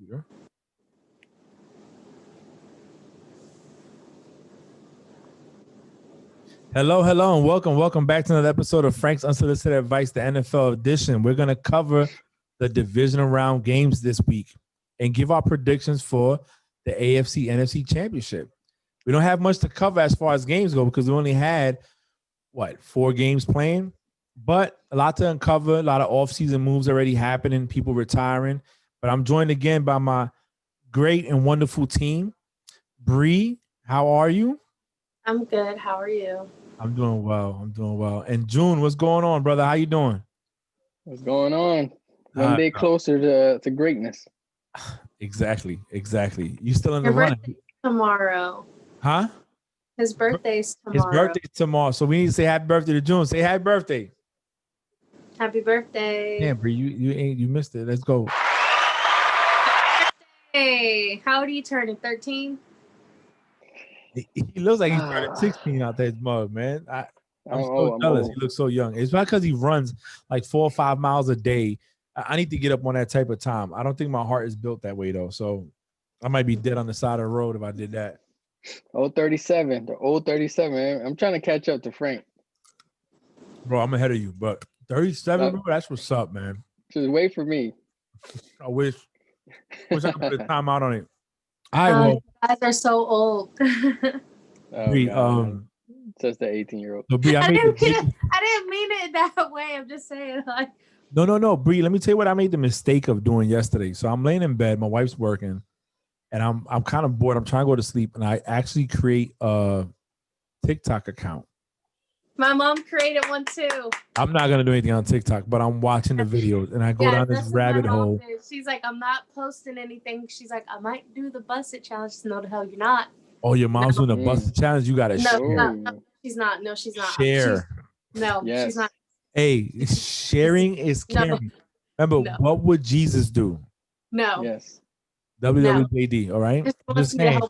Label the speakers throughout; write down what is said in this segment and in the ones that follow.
Speaker 1: computer. Hello, hello, and welcome back to another episode of Frank's Unsolicited Advice, the NFL edition. We're going to cover the divisional round games this week and give our predictions for the AFC NFC Championship. We don't have much to cover as far as games go because we only had, 4 games playing, but a lot to uncover, a lot of offseason moves already happening, people retiring. But I'm joined again by my great and wonderful team. Bree, how are you?
Speaker 2: I'm good. How are you?
Speaker 1: I'm doing well. And Jun, what's going on, brother? How you doing?
Speaker 3: What's going on? One day closer to greatness.
Speaker 1: Exactly. You still in
Speaker 2: Your
Speaker 1: the running?
Speaker 2: birthday's tomorrow.
Speaker 1: Huh?
Speaker 2: His birthday's tomorrow.
Speaker 1: His birthday's tomorrow. So we need to say happy birthday to Jun. Say happy birthday.
Speaker 2: Happy birthday.
Speaker 1: Damn, Bree, you missed it. Let's go.
Speaker 2: Hey, how old are you turning? 13?
Speaker 1: He looks like he's turning 16 out there, mug, man. I'm so jealous. He looks so young. It's not because he runs like 4 or 5 miles a day. I need to get up on that type of time. I don't think my heart is built that way, though. So I might be dead on the side of the road if I did that.
Speaker 3: Old 37. The old 37, man. I'm trying to catch up to Frank.
Speaker 1: Bro, I'm ahead of you. But 37, bro, that's what's up, man.
Speaker 3: Just wait for me.
Speaker 1: I wish I could put a time out on it. All right, well.
Speaker 2: You guys are so old.
Speaker 1: Bree,
Speaker 3: says the 18-year-old.
Speaker 1: So Bree,
Speaker 2: I didn't mean it that way. I'm just saying, like.
Speaker 1: No, Bree. Let me tell you what I made the mistake of doing yesterday. So I'm laying in bed. My wife's working, and I'm kind of bored. I'm trying to go to sleep, and I actually create a TikTok account.
Speaker 2: My mom created one too.
Speaker 1: I'm not gonna do anything on TikTok, but I'm watching the videos, and I go down this rabbit hole.
Speaker 2: She's like, I'm not posting anything. She's like, I might do the busted challenge. No, the hell you're not.
Speaker 1: Oh, your mom's doing the busted challenge. You gotta share.
Speaker 2: No, she's not. No, she's not.
Speaker 1: Share.
Speaker 2: She's not.
Speaker 1: Hey, sharing is caring. Remember, what would Jesus do?
Speaker 2: No.
Speaker 3: Yes.
Speaker 1: WWJD, all right? Just saying.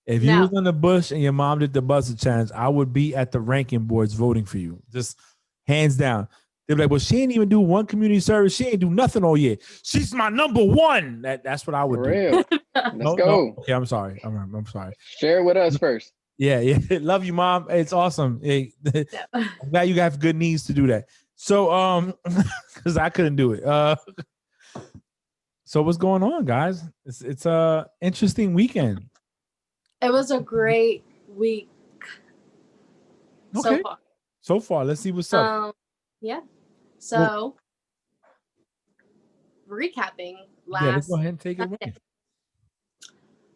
Speaker 1: If you was on the bush and your mom did the busted challenge, I would be at the ranking boards voting for you. Just hands down. They'd be like, well, she ain't even do one community service. She ain't do nothing all year. She's my number one. That's what I would do.
Speaker 3: Let's go.
Speaker 1: Okay, I'm sorry. I'm sorry.
Speaker 3: Share it with us first.
Speaker 1: Yeah. Love you, Mom. It's awesome. Hey, I'm glad you have good knees to do that. So, because I couldn't do it. So what's going on, guys? It's a interesting weekend.
Speaker 2: It was a great week.
Speaker 1: Okay. So far, let's see what's up.
Speaker 2: Yeah. So, recapping last.
Speaker 1: Yeah, let's go ahead and take it away.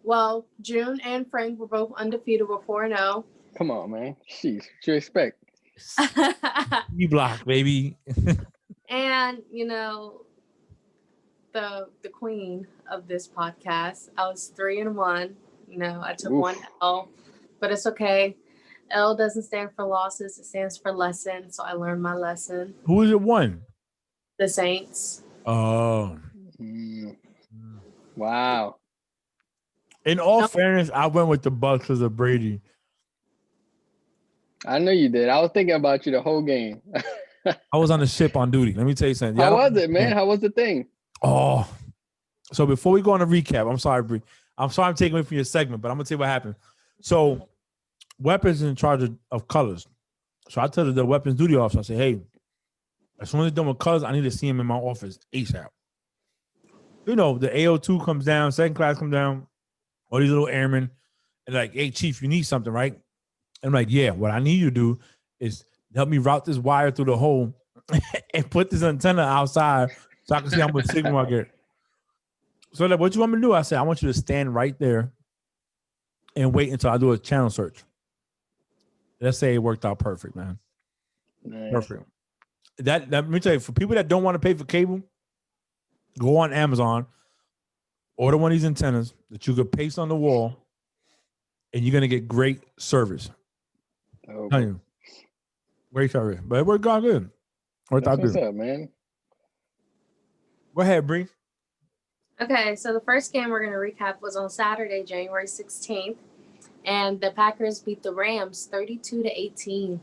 Speaker 2: Well, Jun and Frank were both undefeated with 4-0.
Speaker 3: Come on, man. Jeez, what you expect?
Speaker 1: You block, baby.
Speaker 2: And the queen of this podcast, I was 3-1. I took one L, but it's okay. L doesn't stand for losses; it stands for lesson. So I learned my lesson.
Speaker 1: Who is it? Won?
Speaker 2: The Saints.
Speaker 1: Oh,
Speaker 3: wow.
Speaker 1: In all fairness, I went with the Bucks because of Brady.
Speaker 3: I know you did. I was thinking about you the whole game.
Speaker 1: I was on the ship on duty. Let me tell you something.
Speaker 3: How was it, man? How was the thing?
Speaker 1: Oh, so before we go on a recap, I'm sorry, Bree. I'm sorry I'm taking away from your segment, but I'm going to tell you what happened. So, weapons in charge of colors. So, I tell the weapons duty officer, I say, hey, as soon as they're done with colors, I need to see him in my office ASAP. The AO2 comes down, second class comes down, all these little airmen, and like, hey, chief, you need something, right? And I'm like, yeah, what I need you to do is help me route this wire through the hole and put this antenna outside so I can see how much signal I get. So like, what you want me to do? I said, I want you to stand right there and wait until I do a channel search. Let's say it worked out perfect, man.
Speaker 3: Nice.
Speaker 1: Perfect. That let me tell you, for people that don't want to pay for cable, go on Amazon, order one of these antennas that you could paste on the wall, and you're gonna get great service.
Speaker 3: Oh,
Speaker 1: Tell you. Great service. But it worked out good.
Speaker 3: What's up, man?
Speaker 1: Go ahead, Bree.
Speaker 2: Okay, so the first game we're going to recap was on Saturday, January 16th, and the Packers beat the Rams 32-18.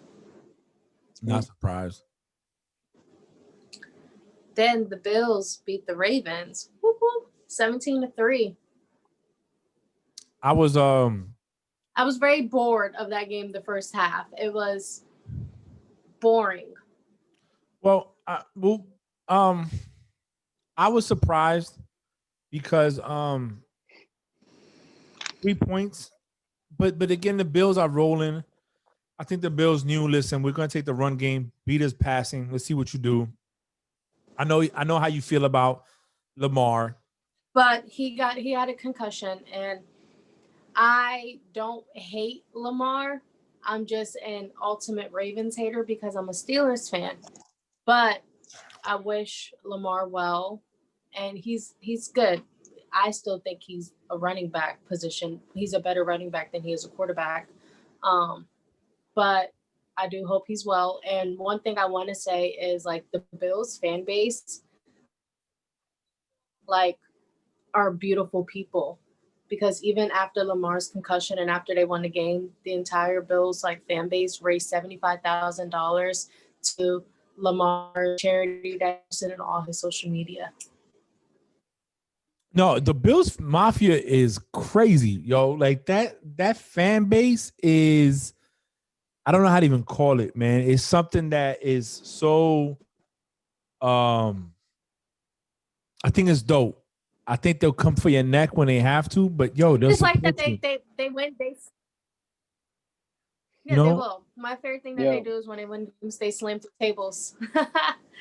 Speaker 1: Not surprised.
Speaker 2: Then the Bills beat the Ravens. Whoop, whoop, 17-3.
Speaker 1: I was
Speaker 2: I was very bored of that game the first half. It was boring.
Speaker 1: well, I was surprised because 3 points, but again the Bills are rolling. I think the Bills knew. Listen, we're gonna take the run game, beat us passing. Let's see what you do. I know how you feel about Lamar.
Speaker 2: But he had a concussion, and I don't hate Lamar. I'm just an ultimate Ravens hater because I'm a Steelers fan. But I wish Lamar well, and he's good. I still think he's a running back position. He's a better running back than he is a quarterback. But I do hope he's well. And one thing I want to say is like the Bills fan base, like, are beautiful people, because even after Lamar's concussion and after they won the game, the entire Bills like fan base raised $75,000 to Lamar charity that's in all his social media.
Speaker 1: No, the Bills Mafia is crazy, yo. Like that fan base is, I don't know how to even call it, man. It's something that is so I think it's dope. I think they'll come for your neck when they have to, but yo, they'll
Speaker 2: It's like that
Speaker 1: support you.
Speaker 2: they win they
Speaker 1: You
Speaker 2: yeah,
Speaker 1: know?
Speaker 2: they will. My favorite thing that
Speaker 3: Yeah.
Speaker 2: they do is when they win games, they slam through tables.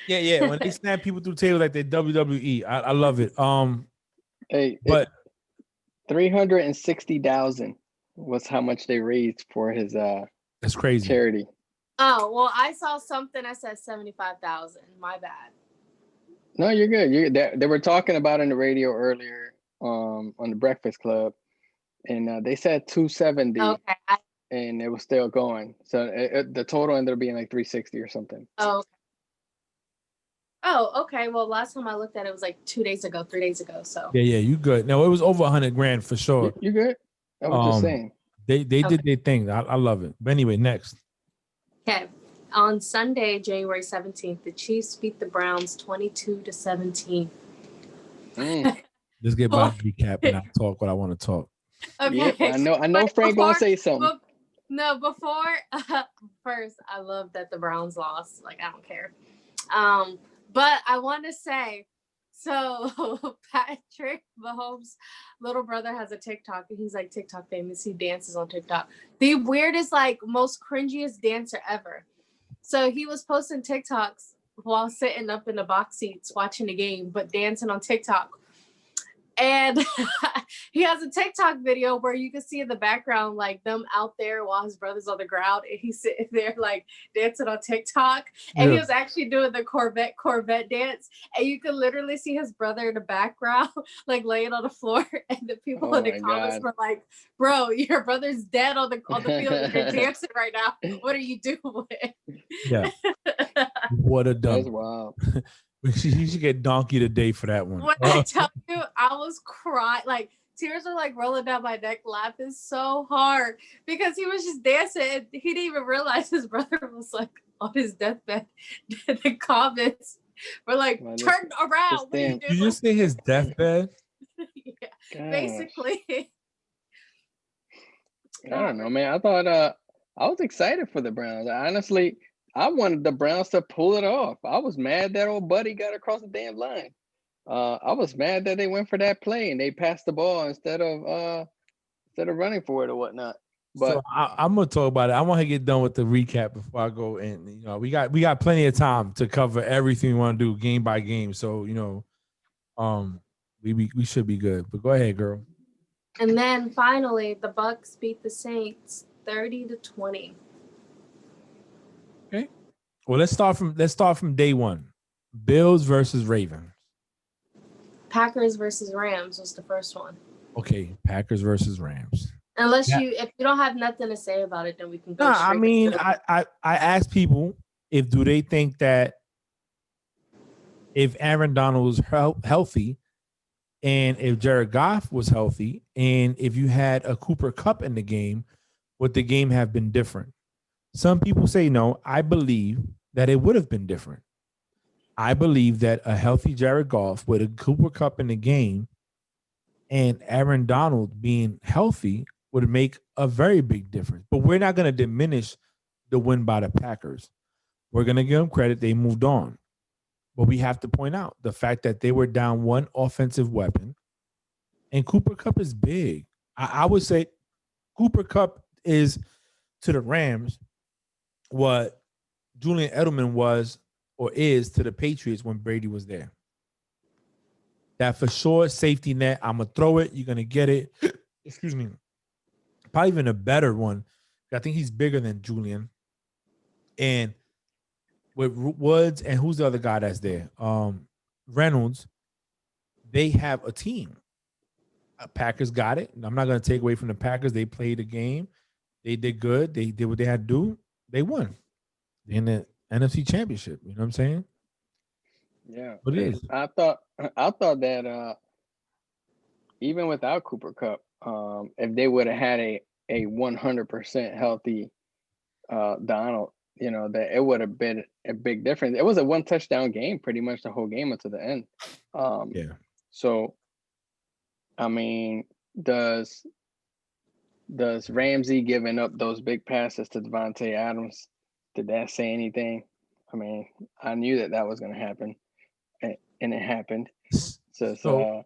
Speaker 1: Yeah. When they snap people through the table like they WWE, I love it.
Speaker 3: Hey,
Speaker 1: But
Speaker 3: 360,000 was how much they raised for his
Speaker 1: that's crazy.
Speaker 3: charity.
Speaker 2: Oh, well, I saw something that said 75,000. My bad.
Speaker 3: No, you're good. They were talking about on the radio earlier on the Breakfast Club, and they said 270,
Speaker 2: Okay.
Speaker 3: and it was still going. So the total ended up being like 360 or something.
Speaker 2: Oh, okay. Well, last time I looked at it was like 3 days ago. So
Speaker 1: Yeah, you good. No, it was over 100 grand for sure.
Speaker 3: You good? I was just saying.
Speaker 1: They did their thing. I love it. But anyway, next.
Speaker 2: okay. On Sunday, January 17th, the Chiefs beat the Browns 22-17.
Speaker 1: Let's get by the recap and I'll talk what I want to talk.
Speaker 2: Okay.
Speaker 3: Yep, I know Frank gonna say something.
Speaker 2: First, I love that the Browns lost. Like, I don't care. But I want to say, so Patrick Mahomes' little brother has a TikTok, and he's like TikTok famous. He dances on TikTok. The weirdest, like, most cringiest dancer ever. So he was posting TikToks while sitting up in the box seats watching the game, but dancing on TikTok. And he has a TikTok video where you can see in the background, like, them out there while his brother's on the ground, and he's sitting there, like, dancing on TikTok. And he was actually doing the Corvette dance. And you can literally see his brother in the background, like, laying on the floor. And the people in the comments were like, bro, your brother's dead on the field and you're dancing right now. What are you doing?
Speaker 1: Yeah. What a dumb.
Speaker 3: That's wild.
Speaker 1: You should get donkey today for that one.
Speaker 2: When I tell you, I was crying. Like, tears were like rolling down my neck, laughing so hard because he was just dancing. And he didn't even realize his brother was like on his deathbed. The comments were like, turn around. What are you doing?
Speaker 1: Did you just say his deathbed?
Speaker 2: Yeah, basically.
Speaker 3: I don't know, man. I thought I was excited for the Browns. Honestly, I wanted the Browns to pull it off. I was mad that old buddy got across the damn line. I was mad that they went for that play and they passed the ball instead of running for it or whatnot. But
Speaker 1: so I'm gonna talk about it. I want to get done with the recap before I go. And we got plenty of time to cover everything we want to do game by game. So we should be good. But go ahead, girl.
Speaker 2: And then finally, the Bucks beat the Saints 30-20.
Speaker 1: Okay. Well, let's start from day one. Bills versus Ravens.
Speaker 2: Packers versus Rams was the first one.
Speaker 1: Okay, Packers versus Rams.
Speaker 2: If you don't have nothing to say about it, then we can go.
Speaker 1: No, I mean, I asked people do they think that if Aaron Donald was healthy, and if Jared Goff was healthy, and if you had a Cooper Kupp in the game, would the game have been different? Some people say no. I believe that it would have been different. I believe that a healthy Jared Goff with a Cooper Kupp in the game and Aaron Donald being healthy would make a very big difference. But we're not going to diminish the win by the Packers. We're going to give them credit. They moved on. But we have to point out the fact that they were down one offensive weapon, and Cooper Kupp is big. I would say Cooper Kupp is to the Rams what Julian Edelman was or is to the Patriots when Brady was there. That for sure safety net. I'm gonna throw it. You're gonna get it. Excuse me. Probably even a better one. I think he's bigger than Julian. And with Woods and who's the other guy that's there? Reynolds. They have a team. Packers got it. I'm not gonna take away from the Packers. They played the game. They did good. They did what they had to do. They won in the NFC Championship. You know what I'm saying?
Speaker 3: Yeah.
Speaker 1: What it is.
Speaker 3: I thought that even without Cooper Kupp, if they would have had a 100% healthy Donald, that it would have been a big difference. It was a 1 touchdown game pretty much the whole game until the end.
Speaker 1: Yeah.
Speaker 3: So, I mean, does Ramsey giving up those big passes to Devontae Adams, did that say anything? I mean, I knew that was going to happen, and it happened. So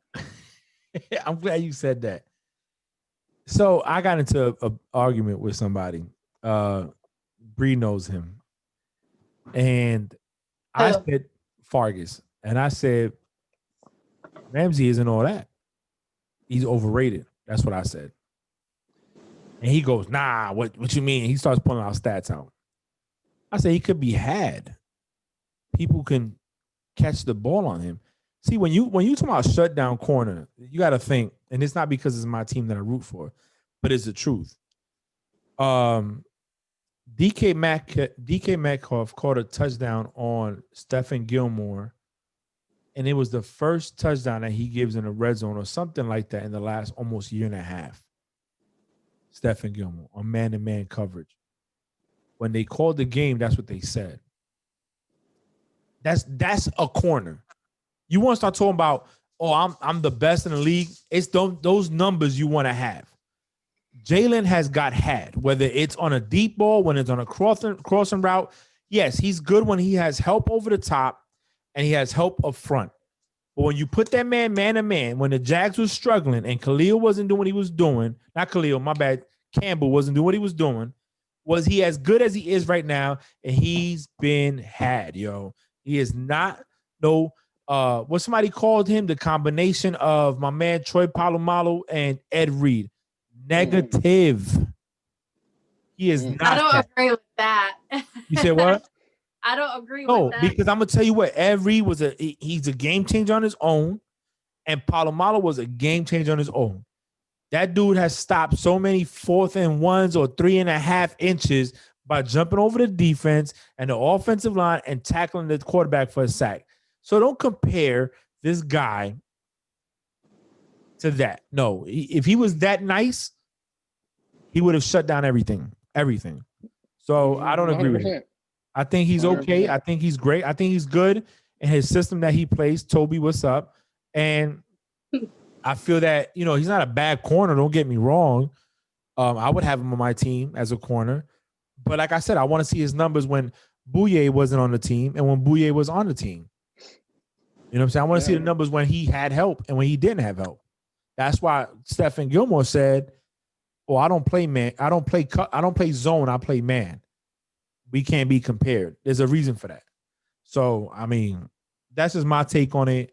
Speaker 1: I'm glad you said that. So I got into an argument with somebody. Bree knows him. And I said Fargus. And I said Ramsey isn't all that. He's overrated. That's what I said. And he goes, nah, what you mean? He starts pulling our stats out. I said he could be had. People can catch the ball on him. See, when you talk about shutdown corner, you got to think, and it's not because it's my team that I root for, but it's the truth. DK Metcalf caught a touchdown on Stephen Gilmore, and it was the first touchdown that he gives in a red zone or something like that in the last almost year and a half. Stephen Gilmore on man-to-man coverage. When they called the game, that's what they said. That's a corner. You want to start talking about, I'm the best in the league. It's those numbers you want to have. Jalen has got had, whether it's on a deep ball, when it's on a crossing route. Yes, he's good when he has help over the top and he has help up front. But when you put that man to man, when the Jags was struggling and Khalil wasn't doing what he was doing, not Khalil, my bad, Campbell wasn't doing what he was doing, was he as good as he is right now? And he's been had, yo. He is not what somebody called him, the combination of my man Troy Polamalu and Ed Reed. Negative. He is not.
Speaker 2: I don't agree with that.
Speaker 1: You said what?
Speaker 2: I don't agree
Speaker 1: No,
Speaker 2: with that.
Speaker 1: because I'm gonna tell you what, Ed Reed he's a game changer on his own, and Polamalu was a game changer on his own. That dude has stopped so many 4th and 1s or 3.5 inches by jumping over the defense and the offensive line and tackling the quarterback for a sack. So don't compare this guy to that. No, if he was that nice, he would have shut down everything. So I don't agree with it. I think he's okay. 100%. I think he's great. I think he's good in his system that he plays. Toby, what's up? And I feel that, he's not a bad corner. Don't get me wrong. I would have him on my team as a corner. But like I said, I want to see his numbers when Bouye wasn't on the team and when Bouye was on the team. You know what I'm saying? I want to see the numbers when he had help and when he didn't have help. That's why Stephen Gilmore said, I don't play man. I don't play zone. I play man. We can't be compared. There's a reason for that. So, I mean, that's just my take on it.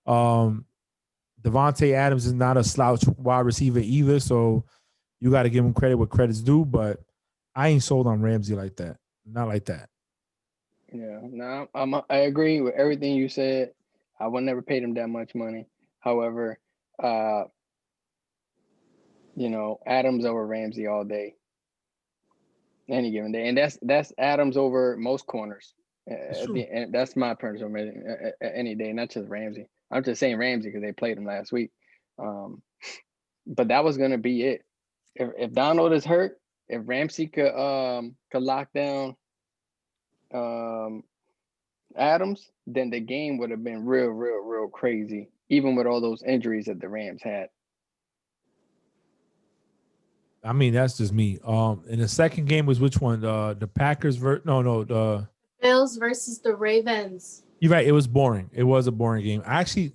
Speaker 1: Devontae Adams is not a slouch wide receiver either. So you got to give him credit where credit's due. But I ain't sold on Ramsey like that. Not like that.
Speaker 3: Yeah, no, I agree with everything you said. I would never pay him that much money. However, Adams over Ramsey all day, any given day, and that's Adams over most corners. And that's my personal opinion. Any day, not just Ramsey. I'm just saying Ramsey because they played him last week. But that was gonna be it. If Donald is hurt, if Ramsey could lock down Adams, then the game would have been real crazy, even with all those injuries that the Rams had.
Speaker 1: I mean, that's just me. And the second game was which one? The Packers the
Speaker 2: Bills versus the Ravens.
Speaker 1: You're right. It was boring. It was a boring game.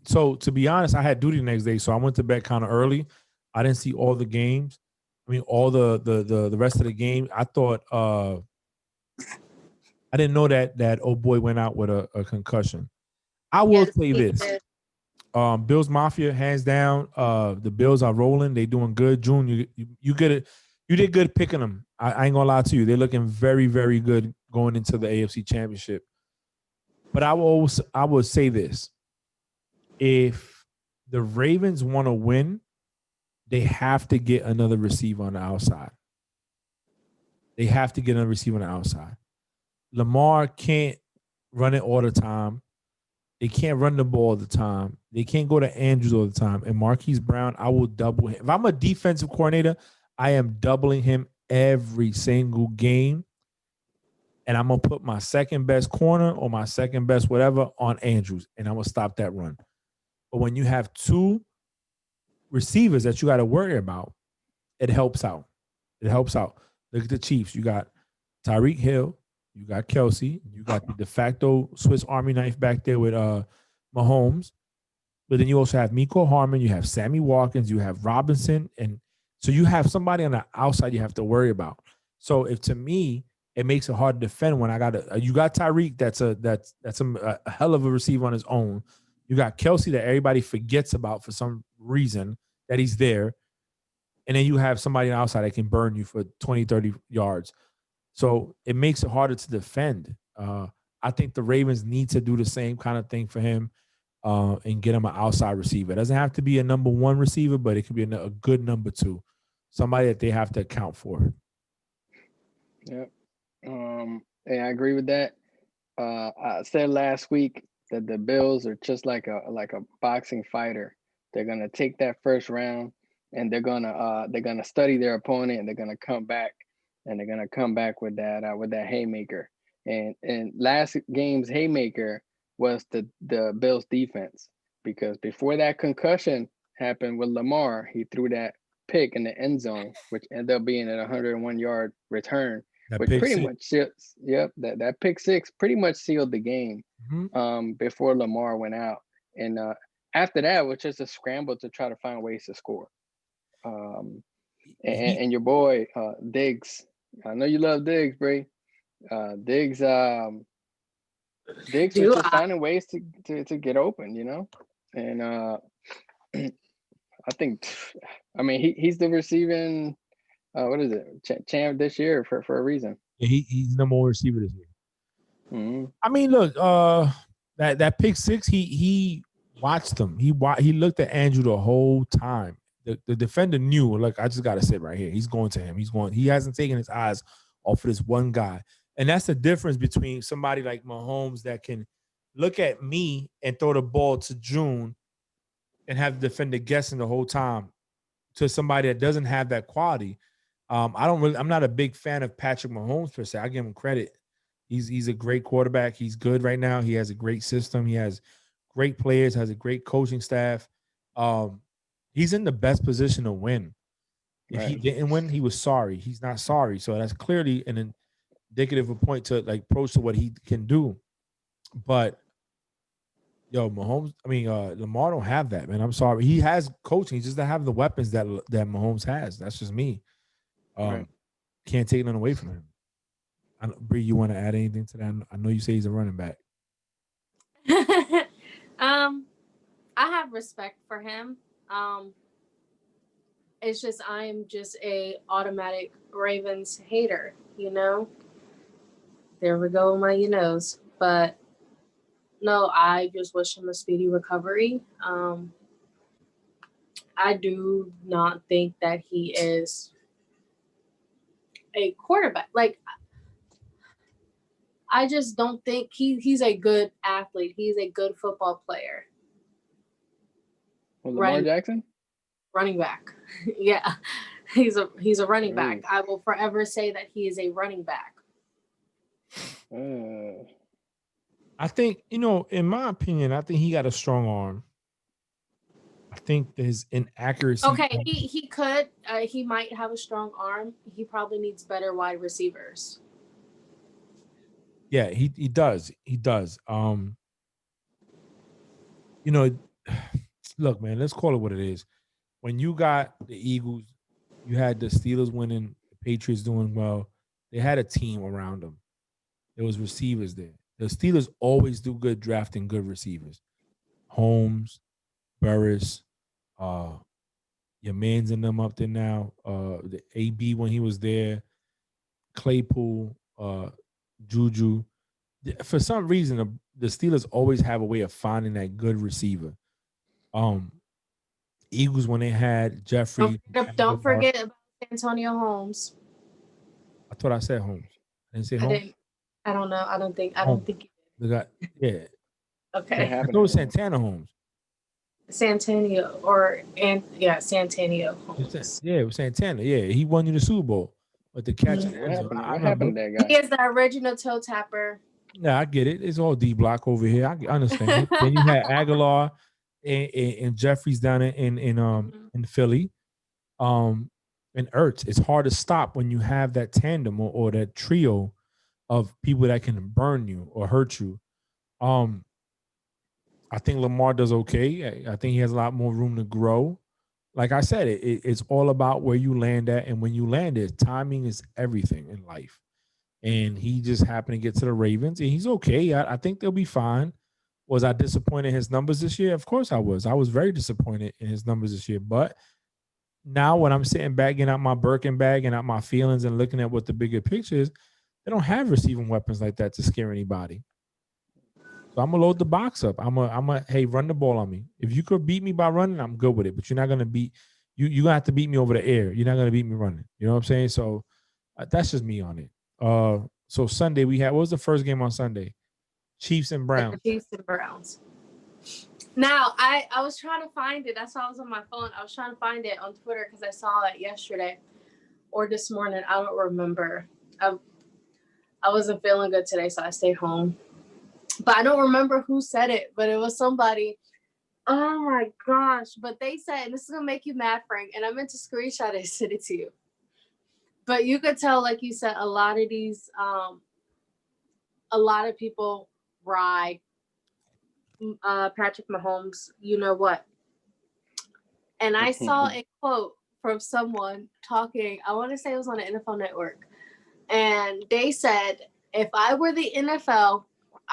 Speaker 1: So to be honest, I had duty the next day, so I went to bed kind of early. I didn't see all the games. I mean, all the rest of the game. I thought I didn't know that old boy went out with a concussion. I will
Speaker 2: Yes,
Speaker 1: say
Speaker 2: he
Speaker 1: this.
Speaker 2: did.
Speaker 1: Bills Mafia, hands down. The Bills are rolling. They doing good. June, you get it. You did good picking them. I ain't gonna lie to you. They're looking very, very good going into the AFC Championship. But I would say this: if the Ravens want to win, they have to get another receiver on the outside. They have to get another receiver on the outside. Lamar can't run it all the time. They can't run the ball all the time. They can't go to Andrews all the time. And Marquise Brown, I will double him. If I'm a defensive coordinator, I am doubling him every single game. And I'm going to put my second best corner or my second best whatever on Andrews. And I'm going to stop that run. But when you have two receivers that you got to worry about, it helps out. It helps out. Look at the Chiefs. You got Tyreek Hill. You got Kelsey. You got the de facto Swiss Army knife back there with Mahomes. But then you also have Miko Harmon. You have Sammy Watkins. You have Robinson. And so you have somebody on the outside you have to worry about. So if to me, it makes it hard to defend when you got Tyreek. That's a hell of a receiver on his own. You got Kelsey that everybody forgets about for some reason that he's there. And then you have somebody on the outside that can burn you for 20, 30 yards. So it makes it harder to defend. I think the Ravens need to do the same kind of thing for him and get him an outside receiver. It doesn't have to be a number one receiver, but it could be a good number two, somebody that they have to account for.
Speaker 3: Yep. Yeah, I agree with that. I said last week that the Bills are just like a boxing fighter. They're gonna take that first round and they're gonna study their opponent and they're gonna come back with that haymaker. And last game's haymaker was the Bills defense, because before that concussion happened with Lamar, he threw that pick in the end zone, which ended up being a 101-yard return. Which pretty much that pick six pretty much sealed the game before Lamar went out. And after that, it was just a scramble to try to find ways to score. And your boy Diggs, I know you love Diggs, Bree. Diggs was just finding ways to get open, you know. And I think, I mean, he's the receiving. What is it? Champ this year for a reason.
Speaker 1: Yeah, he's number one receiver this year.
Speaker 3: Mm-hmm.
Speaker 1: I mean, look, that pick six, he watched him. He looked at Andrew the whole time. The defender knew, like, I just gotta sit right here. He's going to him. He hasn't taken his eyes off of this one guy. And that's the difference between somebody like Mahomes that can look at me and throw the ball to June and have the defender guessing the whole time, to somebody that doesn't have that quality. I'm not a big fan of Patrick Mahomes per se. I give him credit. He's a great quarterback. He's good right now. He has a great system. He has great players, has a great coaching staff. He's in the best position to win. If he didn't win, he was sorry. He's not sorry. So that's clearly an indicative of point to like approach to what he can do. But Lamar don't have that, man. I'm sorry. He has coaching. He just doesn't have the weapons that Mahomes has. That's just me. Can't take nothing away from him. Bree, you want to add anything to that? I know you say he's a running back.
Speaker 2: I have respect for him. It's just I'm just a automatic Ravens hater, you know. There we go, my but no, I just wish him a speedy recovery. I do not think that he is a quarterback. Like, I just don't think he's a good athlete. He's a good football player.
Speaker 3: Well, Lamar Jackson?
Speaker 2: Running back. Yeah. He's a running back. I will forever say that he is a running back.
Speaker 1: I think, in my opinion, I think he got a strong arm. I think his inaccuracy.
Speaker 2: Okay, he could. He might have a strong arm. He probably needs better wide receivers.
Speaker 1: Yeah, he does. He does. You know, look, man, let's call it what it is. When you got the Eagles, you had the Steelers winning, the Patriots doing well. They had a team around them. There was receivers there. The Steelers always do good drafting good receivers. Holmes, Burris, your man's in them up there now. The AB when he was there, Claypool, Juju. For some reason, the Steelers always have a way of finding that good receiver. Eagles when they had Jeffrey.
Speaker 2: Don't forget about Antonio Holmes.
Speaker 1: I thought I said Holmes. I didn't say
Speaker 2: I
Speaker 1: Holmes.
Speaker 2: didn't. I don't know. I don't think you did.
Speaker 1: They got yeah.
Speaker 2: Okay.
Speaker 1: I thought it was Santana Holmes.
Speaker 2: Santana Holmes.
Speaker 1: Yeah, it was Santana. Yeah, he won you the Super Bowl. But the catch,
Speaker 3: what happened to that guy?
Speaker 2: He is the original toe tapper.
Speaker 1: Yeah, I get it. It's all D block over here. I understand. Then you had Aguilar and Jeffries down in Philly. And Ertz. It's hard to stop when you have that tandem or that trio of people that can burn you or hurt you. I think Lamar does okay. I think he has a lot more room to grow. Like I said, it's all about where you land at, and when you land it, timing is everything in life. And he just happened to get to the Ravens, and he's okay. I think they'll be fine. Was I disappointed in his numbers this year? Of course I was. I was very disappointed in his numbers this year. But now when I'm sitting back, getting out my Birkin bag and out my feelings and looking at what the bigger picture is, they don't have receiving weapons like that to scare anybody. So I'm gonna load the box up. I'm a hey, run the ball on me. If you could beat me by running, I'm good with it. But you're not gonna beat you. You're gonna have to beat me over the air. You're not gonna beat me running. You know what I'm saying? So that's just me on it. So Sunday what was the first game on Sunday? Chiefs and Browns.
Speaker 2: Chiefs and Browns. Now I was trying to find it. That's why I was on my phone. I was trying to find it on Twitter because I saw it yesterday or this morning. I don't remember. I wasn't feeling good today, so I stayed home. But I don't remember who said it, but it was somebody. Oh my gosh. But they said, and this is going to make you mad, Frank, and I meant to screenshot it and send it to you. But you could tell, like you said, a lot of these, a lot of people ride Patrick Mahomes, you know what. And I saw a quote from someone talking, I want to say it was on the NFL Network. And they said, if I were the NFL,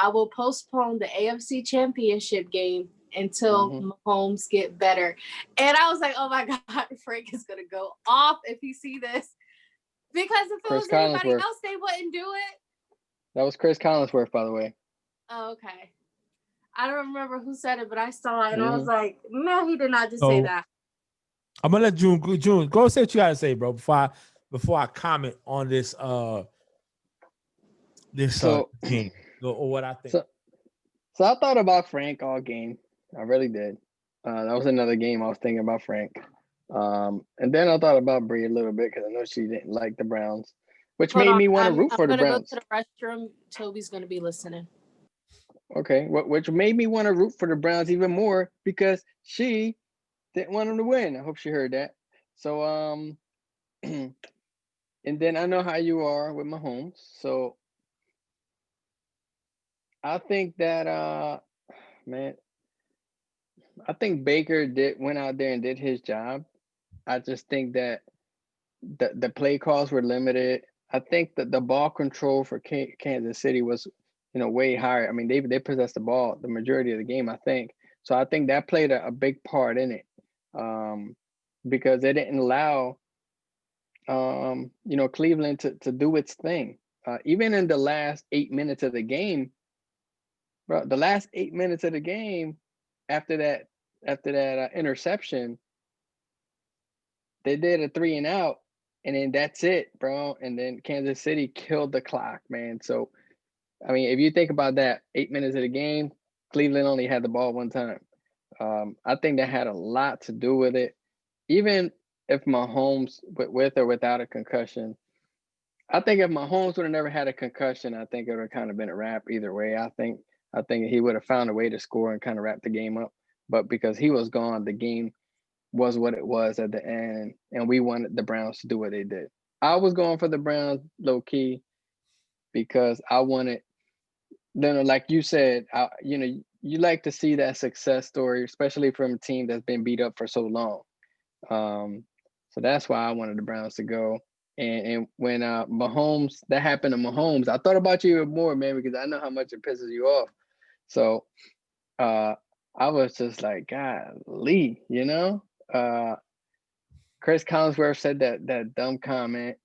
Speaker 2: I will postpone the AFC Championship game until Mahomes get better. And I was like, oh my God, Frank is going to go off if he see this. Because if it was anybody else, they wouldn't do it.
Speaker 3: That was Chris Collinsworth, by the way.
Speaker 2: Oh, okay. I don't remember who said it, but I saw it and I was like, no, he did not just say that.
Speaker 1: I'm gonna let June go say what you gotta say, bro, before I comment on this game or what I think.
Speaker 3: So I thought about Frank all game. I really did. That was another game I was thinking about Frank. And then I thought about Bree a little bit because I know she didn't like the Browns, which made me want to root for the Browns.
Speaker 2: I'm gonna go to the restroom. Toby's gonna be listening.
Speaker 3: Okay, which made me want to root for the Browns even more because she didn't want them to win. I hope she heard that. So and then I know how you are with Mahomes. So I think that man, I think Baker went out there and did his job. I just think that the play calls were limited. I think that the ball control for Kansas City was, way higher. I mean, they possessed the ball the majority of the game, I think. So I think that played a big part in it, because they didn't allow, Cleveland to do its thing. Even in the last 8 minutes of the game, bro, the last 8 minutes of the game after that interception, they did a 3 and out, and then that's it, bro. And then Kansas City killed the clock, man. So, I mean, if you think about that, 8 minutes of the game, Cleveland only had the ball one time. I think that had a lot to do with it. Even if Mahomes, with or without a concussion, I think if Mahomes would have never had a concussion, I think it would have kind of been a wrap either way. I think he would have found a way to score and kind of wrap the game up. but because he was gone, the game was what it was at the end, and we wanted the Browns to do what they did. I was going for the Browns low key because I wanted, like you said, you like to see that success story, especially from a team that's been beat up for so long. So that's why I wanted the Browns to go. And when Mahomes, that happened to Mahomes, I thought about you more, man, because I know how much it pisses you off. So I was just like, golly, Chris Collinsworth said that dumb comment.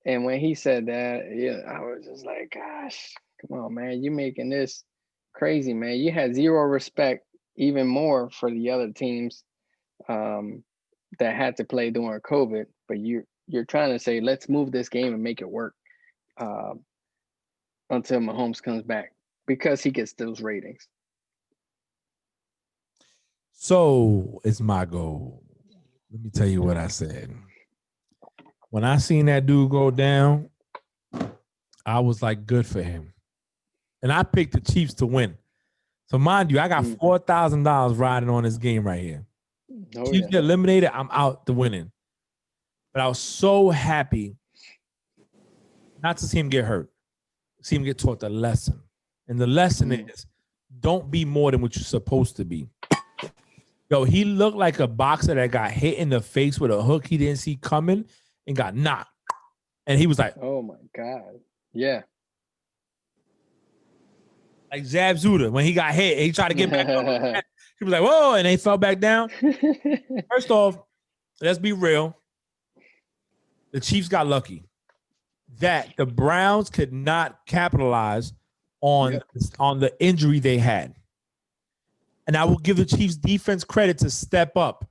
Speaker 3: And when he said that, I was just like, gosh, come on, man, you making this crazy, man. You had zero respect, even more for the other teams that had to play during COVID, but you're trying to say, let's move this game and make it work until Mahomes comes back because he gets those ratings.
Speaker 1: So it's my goal. Let me tell you what I said. When I seen that dude go down, I was like, good for him. And I picked the Chiefs to win. So mind you, I got $4,000 riding on this game right here. Chiefs get eliminated, I'm out to winning. But I was so happy not to see him get hurt, see him get taught the lesson. And the lesson is, don't be more than what you're supposed to be. Yo, he looked like a boxer that got hit in the face with a hook he didn't see coming and got knocked. And he was like,
Speaker 3: oh my God. Yeah.
Speaker 1: Like Zab Zuda, when he got hit, he tried to get back up. He was like, whoa, and they fell back down. First off, let's be real. The Chiefs got lucky that the Browns could not capitalize on the injury they had. And I will give the Chiefs defense credit to step up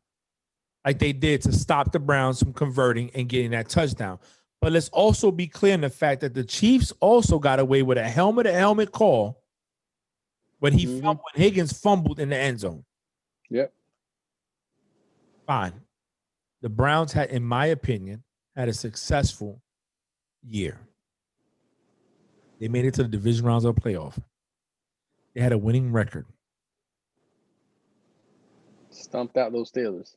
Speaker 1: like they did to stop the Browns from converting and getting that touchdown. But let's also be clear in the fact that the Chiefs also got away with a helmet-to-helmet call when when Higgins fumbled in the end zone.
Speaker 3: Yep.
Speaker 1: Fine. The Browns had, in my opinion, had a successful year. They made it to the division rounds of the playoff. They had a winning record.
Speaker 3: Stumped out those Steelers.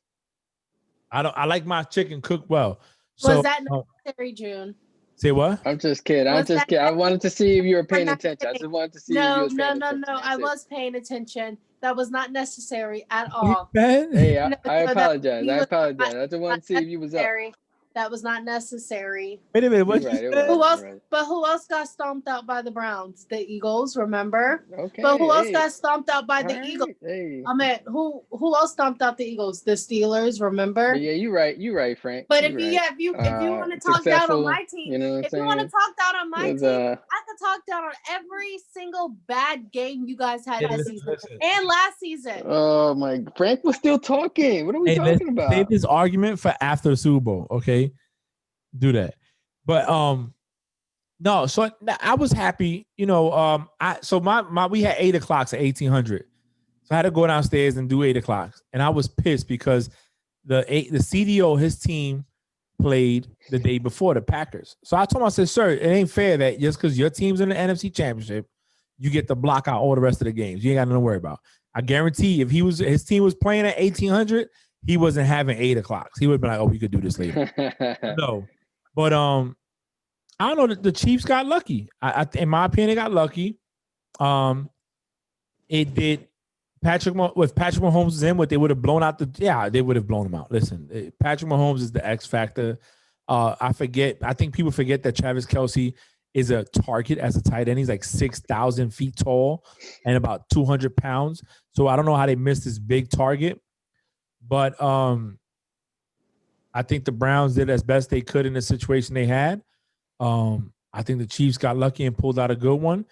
Speaker 1: I like my chicken cooked well. So,
Speaker 2: was that necessary, June?
Speaker 1: Say what?
Speaker 3: I'm just kidding. I wanted to see if you were paying attention. I just wanted to see if you were paying attention.
Speaker 2: No. I was paying attention. That was not necessary at all.
Speaker 3: Hey, I apologize. I just wanted to see if you was up.
Speaker 2: That was not necessary.
Speaker 1: Wait a minute. What you said?
Speaker 2: Who else? But who else got stomped out by the Browns? The Eagles, remember?
Speaker 3: Okay.
Speaker 2: But who else got stomped out by the Eagles?
Speaker 3: Hey.
Speaker 2: I mean, who else stomped out the Eagles? The Steelers, remember?
Speaker 3: But yeah, you're right, Frank.
Speaker 2: But if you want to talk down on my team, you want to talk down on my team, I could talk down on every single bad game you guys had this season and last season.
Speaker 3: Oh my! Frank was still talking. What are we talking about?
Speaker 1: Save this argument for after the Super Bowl, okay? Do that. But no, so I was happy, we had 8 o'clocks at 1800. So I had to go downstairs and do 8 o'clocks. And I was pissed because the CDO, his team played the day before the Packers. So I told him, I said, sir, it ain't fair that just because your team's in the NFC Championship, you get to block out all the rest of the games. You ain't got nothing to worry about. I guarantee if his team was playing at 1800, he wasn't having 8 o'clocks. He would have been like, oh, we could do this later. No. But I don't know. The Chiefs got lucky. In my opinion, they got lucky. It did. Patrick Mahomes was in, what they would have blown out they would have blown him out. Listen, Patrick Mahomes is the X factor. I think people forget that Travis Kelce is a target as a tight end. He's like 6,000 feet tall and about 200 pounds. So I don't know how they missed this big target, but I think the Browns did as best they could in the situation they had. I think the Chiefs got lucky and pulled out a good one.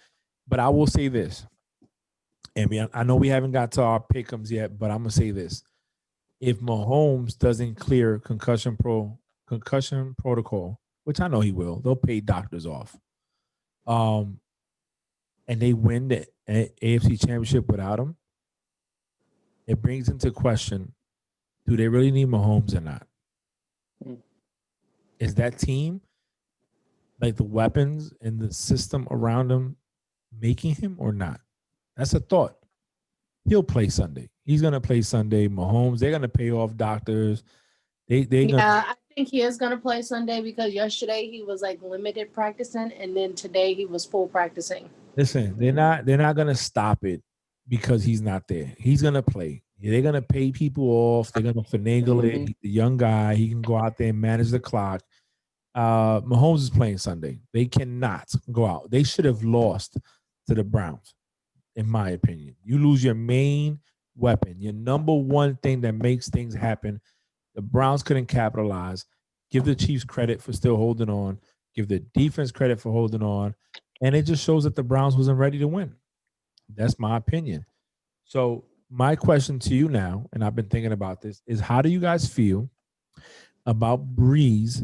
Speaker 1: But I will say this. And I know we haven't got to our pick'ems yet, but I'm going to say this. If Mahomes doesn't clear concussion protocol, which I know he will, they'll pay doctors off. And they win the AFC Championship without him, it brings into question, do they really need Mahomes or not? Is that team, like the weapons and the system around him, making him or not? That's a thought. He'll play Sunday. He's gonna play Sunday. Mahomes, they're gonna pay off doctors. They gonna
Speaker 2: Yeah, I think he is gonna play Sunday because yesterday he was like limited practicing, and then today he was full practicing.
Speaker 1: listen. They're not gonna stop it because he's not there. He's gonna play. They're gonna pay people off. They're gonna finagle it.
Speaker 3: Mhm.
Speaker 1: He's a young guy. He can go out there and manage the clock. Mahomes is playing Sunday. They cannot go out. They should have lost to the Browns, in my opinion. You lose your main weapon, your number one thing that makes things happen. The Browns couldn't capitalize. Give the Chiefs credit for still holding on. Give the defense credit for holding on. And it just shows that the Browns wasn't ready to win. That's my opinion. So my question to you now, and I've been thinking about this, is how do you guys feel about Breeze,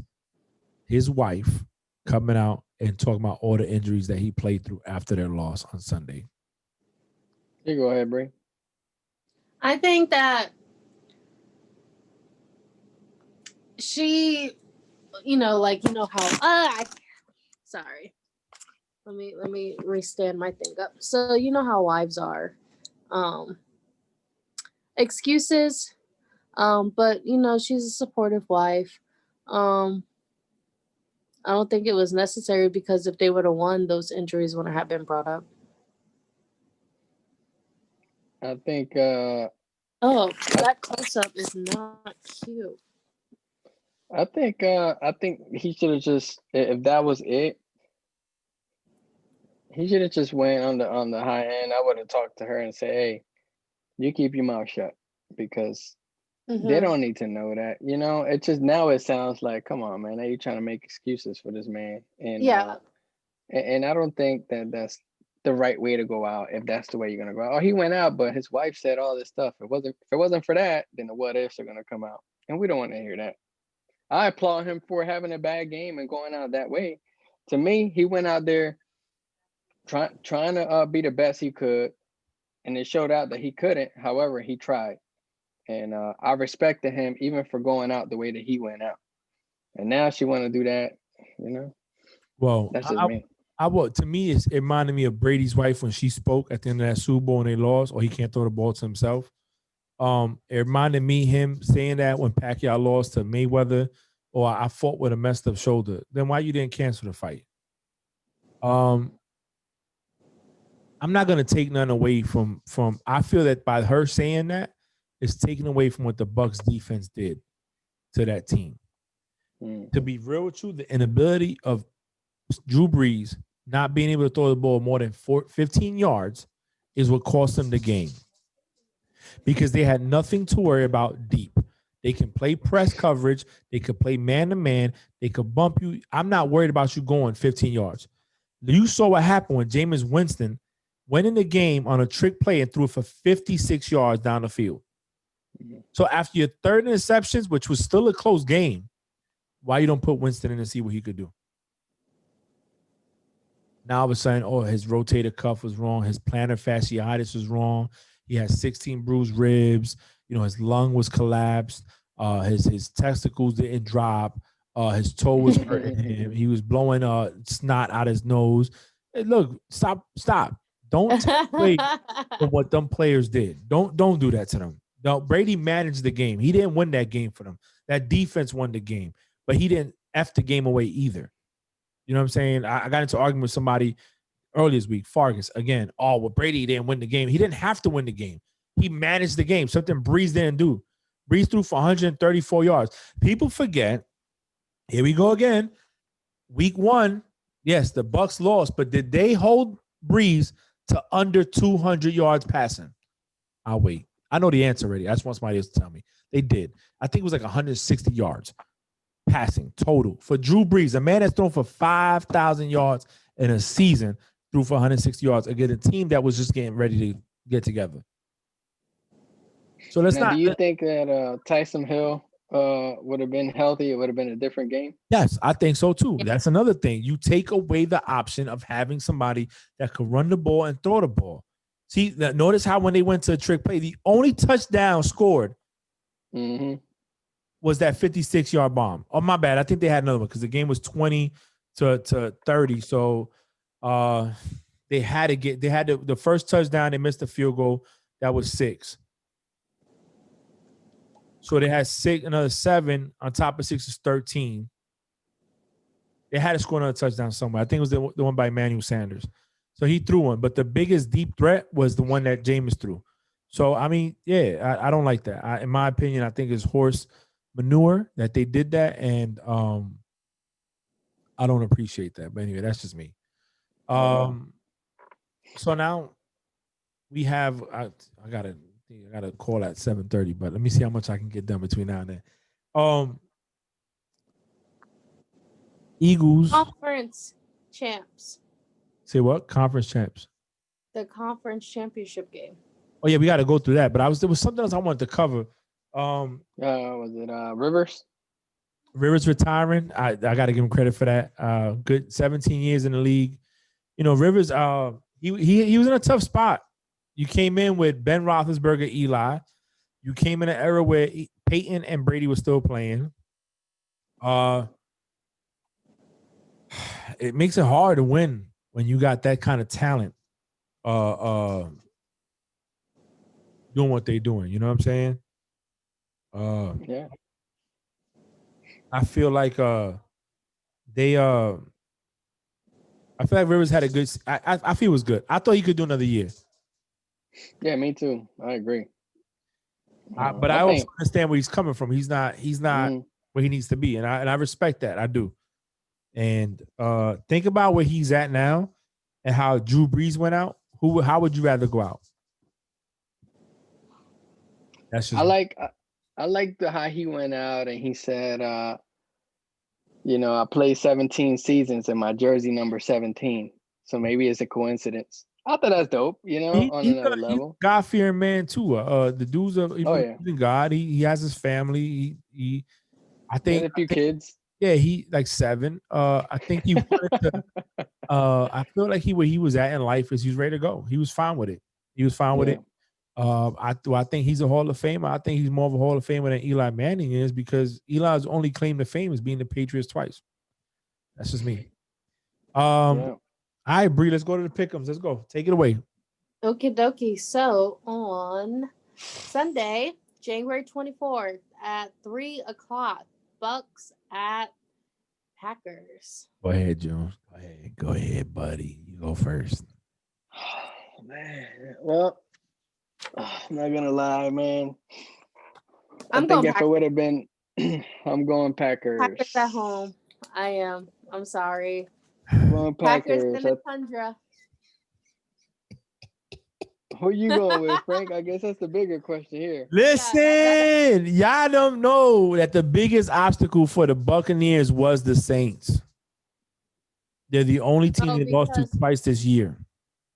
Speaker 1: his wife, coming out and talking about all the injuries that he played through after their loss on Sunday?
Speaker 3: You go ahead, Bree.
Speaker 2: I think that she, how sorry. Let me restand my thing up. So you know how wives are. Excuses. But she's a supportive wife. I don't think it was necessary because if they would have won, those injuries wouldn't have been brought up.
Speaker 3: I think
Speaker 2: Oh, that close up is not cute.
Speaker 3: I think he should have just, if that was it, he should have just went on the high end. I would have talked to her and said, "Hey, you keep your mouth shut," because they don't need to know that. It just, now it sounds like, come on, man, are you trying to make excuses for this man? And
Speaker 2: Yeah.
Speaker 3: and I don't think that that's the right way to go out if that's the way you're gonna go out. Oh, he went out, but his wife said all this stuff. If it wasn't for that, then the what ifs are gonna come out, and we don't want to hear that. I applaud him for having a bad game and going out that way. To me, he went out there trying to be the best he could, and it showed out that he couldn't. However, he tried, and I respected him even for going out the way that he went out. And now she want to do that,
Speaker 1: Well,
Speaker 3: that's just me.
Speaker 1: to me, it reminded me of Brady's wife when she spoke at the end of that Super Bowl and they lost, or he can't throw the ball to himself. It reminded me him saying that when Pacquiao lost to Mayweather, or I fought with a messed up shoulder. Then why you didn't cancel the fight? I'm not gonna take none away from. I feel that by her saying that, it's taken away from what the Bucks defense did to that team. To be real with you, the inability of Drew Brees not being able to throw the ball more than 15 yards is what cost them the game. Because they had nothing to worry about deep. They can play press coverage. They could play man-to-man. They could bump you. I'm not worried about you going 15 yards. You saw what happened when Jameis Winston went in the game on a trick play and threw it for 56 yards down the field. So after your third interceptions, which was still a close game, why you don't put Winston in and see what he could do? Now all of a sudden, his rotator cuff was wrong. His plantar fasciitis was wrong. He had 16 bruised ribs. His lung was collapsed. His testicles didn't drop. His toe was hurting him. He was blowing snot out his nose. Hey, look, stop. Don't take away from what them players did. Don't do that to them. No, Brady managed the game. He didn't win that game for them. That defense won the game, but he didn't F the game away either. You know what I'm saying? I got into an argument with somebody earlier this week, Fargus, again. Brady didn't win the game. He didn't have to win the game. He managed the game, something Breeze didn't do. Breeze threw for 134 yards. People forget, here we go again, week 1, yes, the Bucks lost, but did they hold Breeze to under 200 yards passing? I'll wait. I know the answer already. I just want somebody else to tell me. They did. I think it was like 160 yards passing total for Drew Brees, a man that's thrown for 5,000 yards in a season, threw for 160 yards against a team that was just getting ready to get together. So let's
Speaker 3: now,
Speaker 1: not.
Speaker 3: do you think that Tyson Hill would have been healthy? It would have been a different game?
Speaker 1: Yes, I think so too. That's another thing. You take away the option of having somebody that could run the ball and throw the ball. See, notice how when they went to a trick play, the only touchdown scored was that 56-yard bomb. Oh, my bad. I think they had another one because the game was 20 to 30. So they had to get the first touchdown. They missed the field goal. That was 6. So they had another 7 on top of 6 is 13. They had to score another touchdown somewhere. I think it was the one by Emmanuel Sanders. So he threw one, but the biggest deep threat was the one that Jameis threw. So, I mean, yeah, I don't like that. In my opinion, I think it's horse manure that they did that, and I don't appreciate that. But anyway, that's just me. So now we have I gotta call at 7:30, but let me see how much I can get done between now and then. Eagles
Speaker 2: Conference champs.
Speaker 1: say what? Conference champs.
Speaker 2: The conference championship game.
Speaker 1: Oh yeah, we got to go through that. But there was something else I wanted to cover.
Speaker 3: Was it Rivers?
Speaker 1: Rivers retiring. I got to give him credit for that. Good 17 years in the league. You know, Rivers. He was in a tough spot. You came in with Ben Roethlisberger, Eli. You came in an era where Peyton and Brady were still playing. It makes it hard to win when you got that kind of talent. Doing what they're doing. You know what I'm saying?
Speaker 3: Yeah.
Speaker 1: I feel like I feel like Rivers had a good. I feel it was good. I thought he could do another year.
Speaker 3: Yeah, me too. I agree.
Speaker 1: But I also understand where he's coming from. He's not where he needs to be, and I respect that. I do. And think about where he's at now, and how Drew Brees went out. How would you rather go out? That's just
Speaker 3: I like how he went out and he said, I played 17 seasons and my jersey number 17. So maybe it's a coincidence. I thought that's dope, on another level.
Speaker 1: God-fearing man too. The dude's
Speaker 3: in
Speaker 1: God. He has his family. I think
Speaker 3: a few kids.
Speaker 1: Yeah, he like 7. I think he wanted to. I feel like where he was at in life is he's ready to go. He was fine with it. I think he's a Hall of Famer. I think he's more of a Hall of Famer than Eli Manning is because Eli's only claim to fame is being the Patriots twice. That's just me. All right, Bree, let's go to the pick'ems. Let's go. Take it away.
Speaker 2: Okie dokie. So on Sunday, January 24th at 3:00, Bucks at Packers.
Speaker 1: Go ahead, June. Go ahead, buddy. You go first.
Speaker 3: Oh, man. Well, I'm not gonna lie, man. I think if it would have been, I'm going Packers.
Speaker 2: Packers at home. I am. I'm sorry.
Speaker 3: Going Packers
Speaker 2: in the tundra.
Speaker 3: Who you going with, Frank? I guess that's the bigger question here.
Speaker 1: Listen, y'all don't know that the biggest obstacle for the Buccaneers was the Saints. They're the only team they lost to twice this year.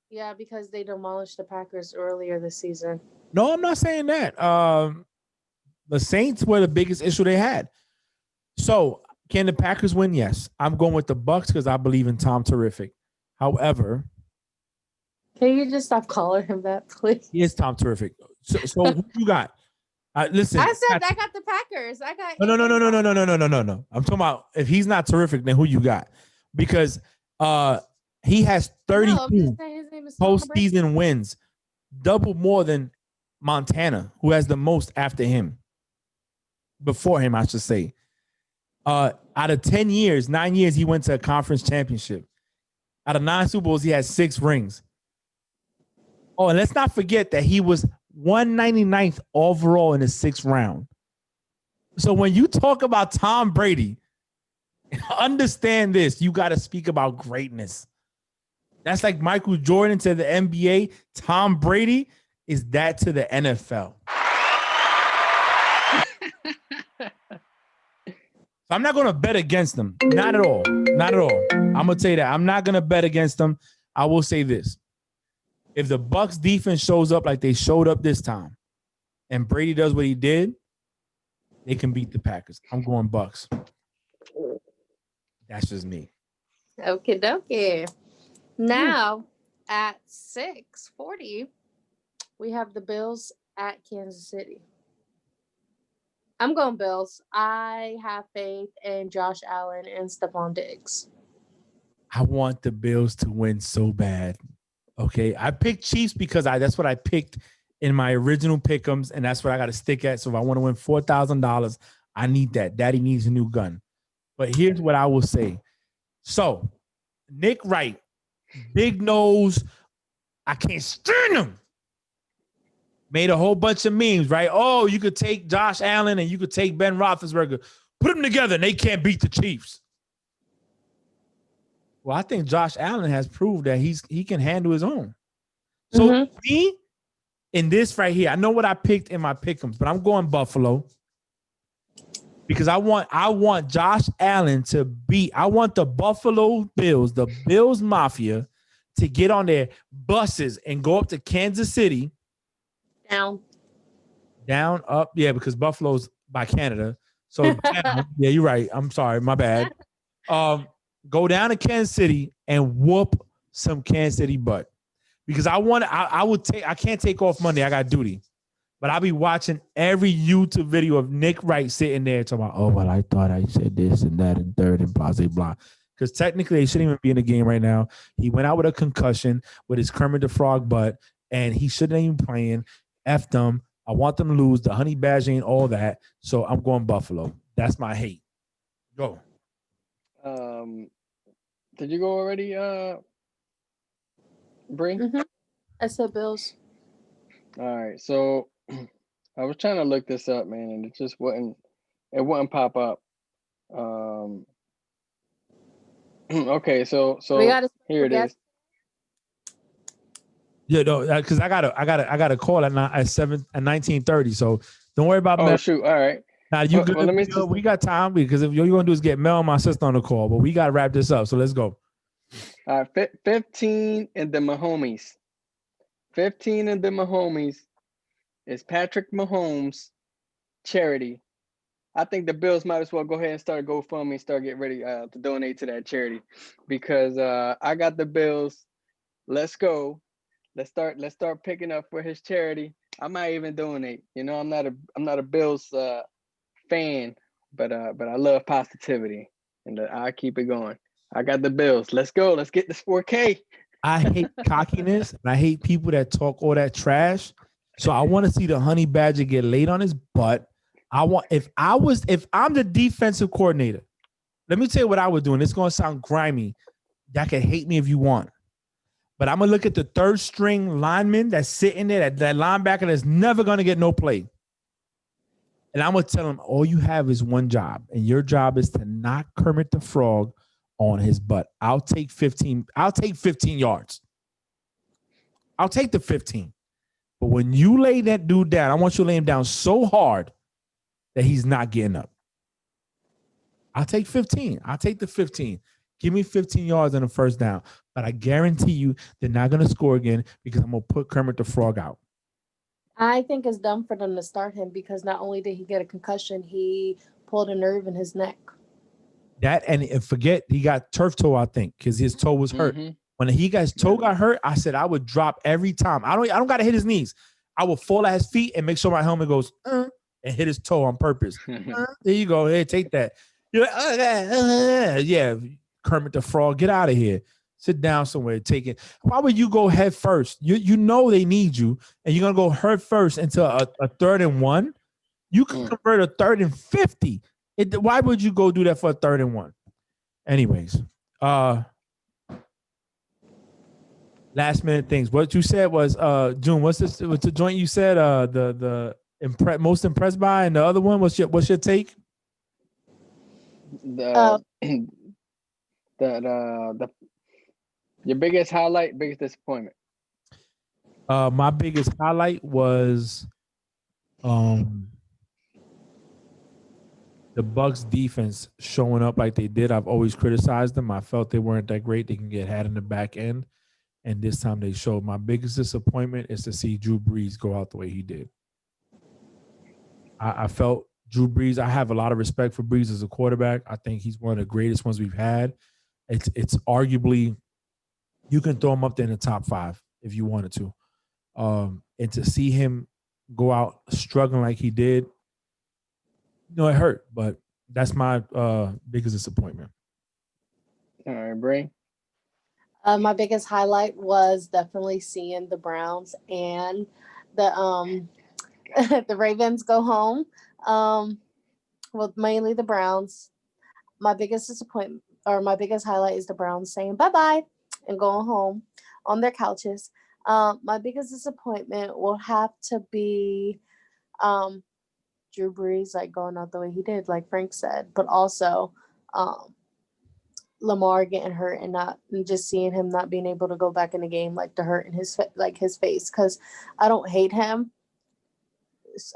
Speaker 2: Yeah, because they demolished the Packers earlier this season.
Speaker 1: No, I'm not saying that. The Saints were the biggest issue they had. So, can the Packers win? Yes. I'm going with the Bucks because I believe in Tom Terrific. However,
Speaker 2: can you just stop calling him that, please?
Speaker 1: He is Tom Terrific. So who you got? Listen.
Speaker 2: I said I got the Packers. I got
Speaker 1: No. I'm talking about if he's not terrific, then who you got? Because he has 32 postseason wins, double more than Montana, who has the most after him. Before him, I should say. Out of 10 years, 9 years, he went to a conference championship. Out of 9 Super Bowls, he has 6 rings. Oh, and let's not forget that he was 199th overall in the 6th round. So when you talk about Tom Brady, understand this. You got to speak about greatness. That's like Michael Jordan to the NBA. Tom Brady is that to the NFL. So I'm not going to bet against them. Not at all. Not at all. I'm going to tell you that. I'm not going to bet against them. I will say this. If the Bucs defense shows up like they showed up this time and Brady does what he did, they can beat the Packers. I'm going Bucs. That's just me.
Speaker 2: Okie dokie. Now at 6:40, we have the Bills at Kansas City. I'm going Bills. I have faith in Josh Allen and Stephon Diggs.
Speaker 1: I want the Bills to win so bad. Okay, I picked Chiefs because that's what I picked in my original pick'ems, and that's what I got to stick at. So if I want to win $4,000, I need that. Daddy needs a new gun. But here's what I will say. So Nick Wright, big nose, I can't stand him. Made a whole bunch of memes, right? Oh, you could take Josh Allen and you could take Ben Roethlisberger, put them together, and they can't beat the Chiefs. Well, I think Josh Allen has proved that he can handle his own. So me, in this right here, I know what I picked in my pick'ems, but I'm going Buffalo because I want Josh Allen to beat. I want the Buffalo Bills, the Bills Mafia, to get on their buses and go up to Kansas City. Down, up, yeah, because Buffalo's by Canada. So down, yeah, you're right. I'm sorry, my bad. Go down to Kansas City and whoop some Kansas City butt. Because I can't take off Monday. I got duty. But I'll be watching every YouTube video of Nick Wright sitting there talking about, oh, well, I thought I said this and that and third and blah, blah, blah. Because technically, he shouldn't even be in the game right now. He went out with a concussion with his Kermit the Frog butt, and he shouldn't even be playing. F them. I want them to lose. The honey badger ain't all that. So I'm going Buffalo. That's my hate. Go.
Speaker 3: Did you go already, Bree?
Speaker 2: I said Bills.
Speaker 3: All right. So I was trying to look this up, man, and it just wouldn't pop up. Okay, so here it is.
Speaker 1: Yeah, no, because I got a call at 19:30. So don't worry about.
Speaker 3: Oh shoot! All right.
Speaker 1: Now you good? We got time because if you're gonna do is get Mel and my sister on the call, but we gotta wrap this up. So let's go.
Speaker 3: All right, 15 and the Mahomes. 15 and the Mahomes is Patrick Mahomes charity. I think the Bills might as well go ahead and start a GoFundMe and start getting ready to donate to that charity because I got the Bills. Let's go. Let's start picking up for his charity. I might even donate. You know, I'm not a Bills fan, but I love positivity and I keep it going. I got the Bills. Let's go. Let's get this 4K.
Speaker 1: I hate cockiness and I hate people that talk all that trash. So I want to see the honey badger get laid on his butt. If I'm the defensive coordinator, let me tell you what I would do. And it's going to sound grimy. Y'all can hate me if you want. But I'm going to look at the third string lineman that's sitting there, that linebacker that's never going to get no play. And I'm going to tell him, all you have is one job. And your job is to knock Kermit the Frog on his butt. I'll take 15 yards. I'll take the 15. But when you lay that dude down, I want you to lay him down so hard that he's not getting up. I'll take 15. I'll take the 15. Give me 15 yards on the first down. But I guarantee you they're not going to score again because I'm going to put Kermit the Frog out.
Speaker 2: I think it's dumb for them to start him because not only did he get a concussion, he pulled a nerve in his neck.
Speaker 1: That and forget he got turf toe, I think, because his toe was hurt. Mm-hmm. When his toe got hurt, I said I would drop every time. I don't got to hit his knees. I will fall at his feet and make sure my helmet goes and hit his toe on purpose. There you go. Hey, take that. You're like, yeah, Kermit the Frog, get out of here. Sit down somewhere, take it. Why would you go head first? You know they need you, and you're gonna go head first into a 3rd and 1. You can convert a 3rd and 50. Why would you go do that for a 3rd and 1? Anyways, last minute things. What you said was June. What's the joint you said? The most impressed by, and the other one. What's your take?
Speaker 3: Your biggest highlight, biggest disappointment.
Speaker 1: My biggest highlight was the Bucs defense showing up like they did. I've always criticized them. I felt they weren't that great. They can get had in the back end. And this time they showed. My biggest disappointment is to see Drew Brees go out the way he did. I felt Drew Brees, I have a lot of respect for Brees as a quarterback. I think he's one of the greatest ones we've had. It's arguably, you can throw him up there in the top 5 if you wanted to. And to see him go out struggling like he did, it hurt. But that's my biggest disappointment.
Speaker 3: All right, Bree.
Speaker 2: My biggest highlight was definitely seeing the Browns and the the Ravens go home. Well, mainly the Browns. My biggest disappointment or my biggest highlight is the Browns saying bye-bye and going home on their couches. My biggest disappointment will have to be Drew Brees like going out the way he did, like Frank said, but also Lamar getting hurt and just seeing him not being able to go back in the game, like the hurt in his his face. Because I don't hate him,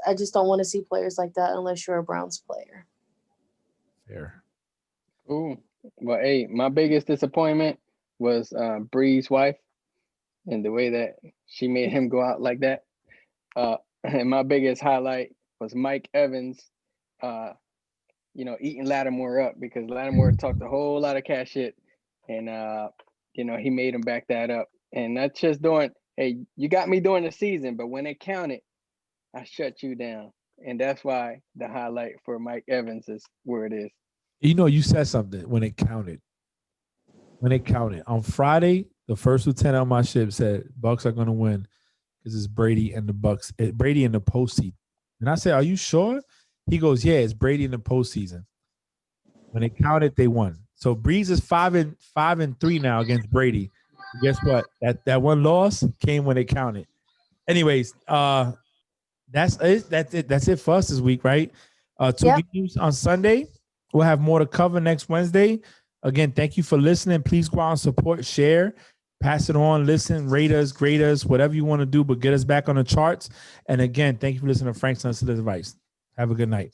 Speaker 2: I just don't want to see players like that unless you're a Browns player.
Speaker 1: Fair.
Speaker 3: Ooh. Well, hey, my biggest disappointment was Bree's wife and the way that she made him go out like that. And my biggest highlight was Mike Evans, eating Lattimore up because Lattimore talked a whole lot of cash shit, and he made him back that up. And that's just hey, you got me during the season, but when it counted, I shut you down. And that's why the highlight for Mike Evans is where it is.
Speaker 1: You said something when it counted. When it counted. On Friday, the first lieutenant on my ship said Bucks are going to win because it's Brady and the Bucks. Brady in the postseason. And I said, are you sure? He goes, yeah, it's Brady in the postseason. When it counted, they won. So Breeze is 5-3 now against Brady. Guess what? That one loss came when it counted. Anyways, that's it. That's it for us this week, right? Two games on Sunday. We'll have more to cover next Wednesday. Again, thank you for listening. Please go out and support, share, pass it on, listen, rate us, grade us, whatever you want to do, but get us back on the charts. And again, thank you for listening to Frank's Unsolicited Advice. Have a good night.